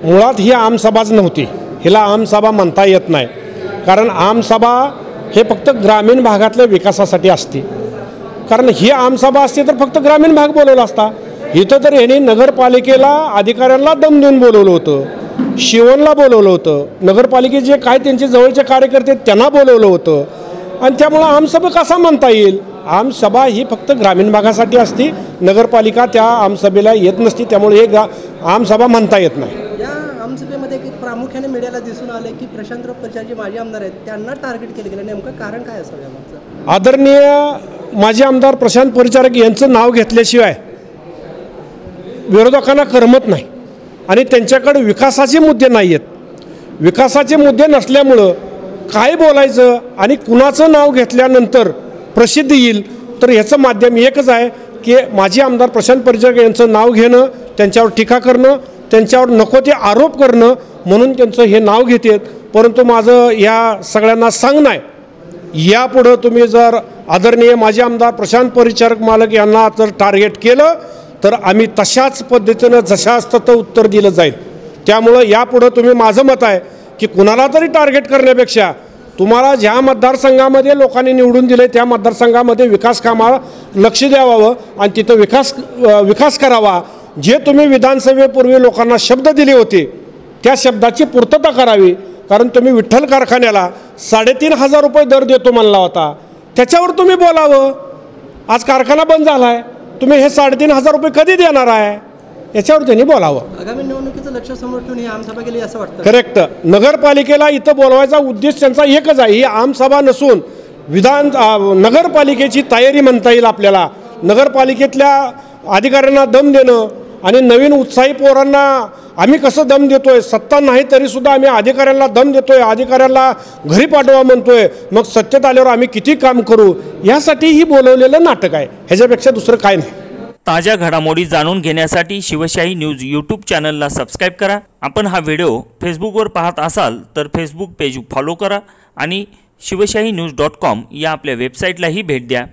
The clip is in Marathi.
मुळात ही आमसभाच नव्हती, हिला आमसभा म्हणता येत नाही. कारण आमसभा हे फक्त ग्रामीण भागातल्या विकासासाठी असते. कारण ही आमसभा असते तर फक्त ग्रामीण भाग बोलवला असता. इथं तर ह्यांनी नगरपालिकेला अधिकाऱ्यांना दम देऊन बोलवलं होतं, शिवणला बोलवलं होतं, नगरपालिकेचे जे काय त्यांचे जवळचे कार्यकर्ते त्यांना बोलवलं होतं. आणि त्यामुळं आमसभा कसा म्हणता येईल? आमसभा ही फक्त ग्रामीण भागासाठी असते, नगरपालिका त्या आमसभेला येत नसते. त्यामुळे हे आमसभा म्हणता येत नाही. या आमसभेमध्ये प्रामुख्याने मीडियाला दिसून आले की प्रशांतराव परिचारक जे माजी आमदार आहेत त्यांना टार्गेट केलं गेलं. नेमकं कारण काय असावं यामागचं? आदरणीय माजी आमदार प्रशांत परिचारक यांचं नाव घेतल्याशिवाय विरोधकांना करमत नाही. आणि त्यांच्याकडे विकासाचे मुद्दे नाही आहेत. विकासाचे मुद्दे नसल्यामुळं काय बोलायचं आणि कुणाचं नाव घेतल्यानंतर प्रसिद्धी येईल, तर ह्याचं माध्यम एकच आहे की माजी आमदार प्रशांत परिचारक यांचं नाव घेणं, त्यांच्यावर टीका करणं, त्यांच्यावर नको ते आरोप करणं, म्हणून त्यांचं हे नाव घेतात. परंतु माझं या सगळ्यांना सांगणं आहे, यापुढं तुम्ही जर आदरणीय माजी आमदार प्रशांत परिचारक मालक यांना जर टार्गेट केलं तर आम्ही तशाच पद्धतीनं जशाच तसं उत्तर दिलं जाईल. त्यामुळं यापुढं तुम्ही, माझं मत आहे की कुणाला तरी टार्गेट करण्यापेक्षा तुम्हाला ज्या मतदारसंघामध्ये लोकांनी निवडून दिले त्या मतदारसंघामध्ये विकास कामाला लक्ष द्यावं आणि तिथं विकास करावा. जे तुम्ही विधानसभेपूर्वी लोकांना शब्द दिले होते त्या शब्दाची पूर्तता करावी. कारण तुम्ही विठ्ठल कारखान्याला 3,500 रुपये दर देतो म्हणला होता, त्याच्यावर तुम्ही बोलावं. आज कारखाना बंद झाला आहे, तुम्ही हे 3,500 रुपये कधी देणार आहे याच्यावर त्यांनी बोलावं. आगामी निवडणुकीचं लक्ष समोर ठेवून ही आमसभा केली असं वाटतं? करेक्ट. नगरपालिकेला इथं बोलवायचा उद्देश त्यांचा एकच आहे, ही आमसभा नसून नगरपालिकेची तयारी म्हणता येईल आपल्याला. नगरपालिकेतल्या अधिकाऱ्यांना दम देणं आणि नवीन उत्साही पोरांना आम्ही कसं दम देतोय, सत्ता नाही तरीसुद्धा आम्ही अधिकाऱ्यांना दम देतोय, अधिकाऱ्यांना घरी पाठवा म्हणतोय, मग सत्तेत आल्यावर आम्ही किती काम करू, यासाठी ही बोलवलेलं नाटक आहे. ह्याच्यापेक्षा दुसरं काय नाही. ताज्या घडामोडी जाणून घेण्यासाठी शिवशाही न्यूज यूट्यूब चॅनलला सबस्क्राईब करा. आपण हा व्हिडिओ फेसबुकवर पाहत असाल तर फेसबुक पेज फॉलो करा आणि शिवशाही न्यूज.com या आपल्या वेबसाईटलाही भेट द्या.